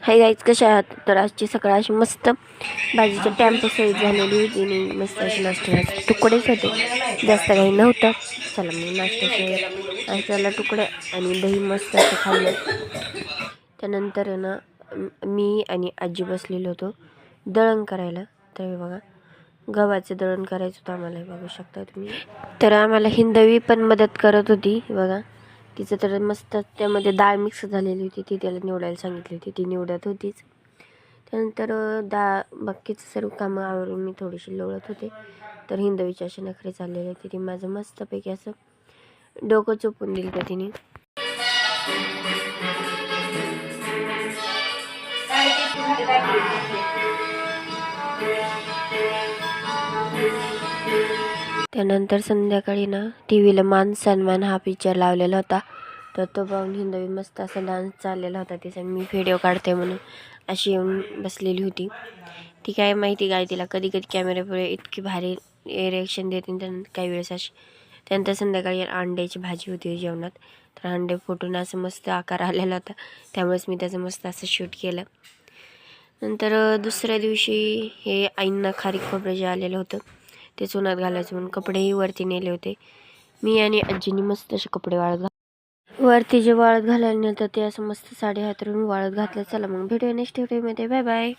Hi guys, कशा आहात? तर आजची सकाळ अशी मस्त भाजीच्या टॅम्पो सहित झालेली होती आणि मस्त अशी नाश्त्याला तुकडेच होते, जास्त काही नव्हतं. चला मी नाश्त्याला तुकडे आणि दही मस्त असं खाल्लं. त्यानंतर ना मी आणि आजी बसलेलो होतो दळण करायला. तर हे बघा, गव्हाचं दळण करायचं होतं आम्हाला, बघू शकता तुम्ही. तर आम्हाला हिंदवी पण मदत करत होती बघा. तिचं तर मस्त त्यामध्ये डाळ मिक्स झालेली होती, ती त्याला निवडायला सांगितली होती, ती निवडत होतीच. त्यानंतर बाकीचं सर्व कामं आवरून मी थोडीशी लोळत होते. तर हिंदवीचे असे नखरे चाललेले होते, ती माझं मस्तपैकी असं डोकं चोपून दिलं का तिने. त्यानंतर संध्याकाळी ना टी व्हीला मान सन्मान हा पिक्चर लावलेला होता. तर तो पाहून हिंदवी मस्त असा डान्स चाललेला होता तिचा. मी व्हिडिओ काढते म्हणून अशी येऊन बसलेली होती. ती काय माहिती काय, तिला कधी कधी कॅमेऱ्यापुढे इतकी भारी रिॲक्शन देते. त्यानंतर काही वेळेस अशी. त्यानंतर संध्याकाळी अंड्याची भाजी होती जेवणात. तर अंडे फुटून असं मस्त आकार आलेला होता, त्यामुळेच मी त्याचं मस्त असं शूट केलं. नंतर दुसऱ्या दिवशी हे आईंना खारीक खोबरं जे आलेलं होतं तेच उन्हात घालायचं म्हणून कपडेही वरती नेले होते. मी आणि आजीनी मस्त असे कपडे वरती जे वाळत घालायला नेलं ते असं मस्त साडी हातरून वाळत घातलं. चला मग भेटूया नेक्स्ट व्हिडिओमध्ये. Bye bye.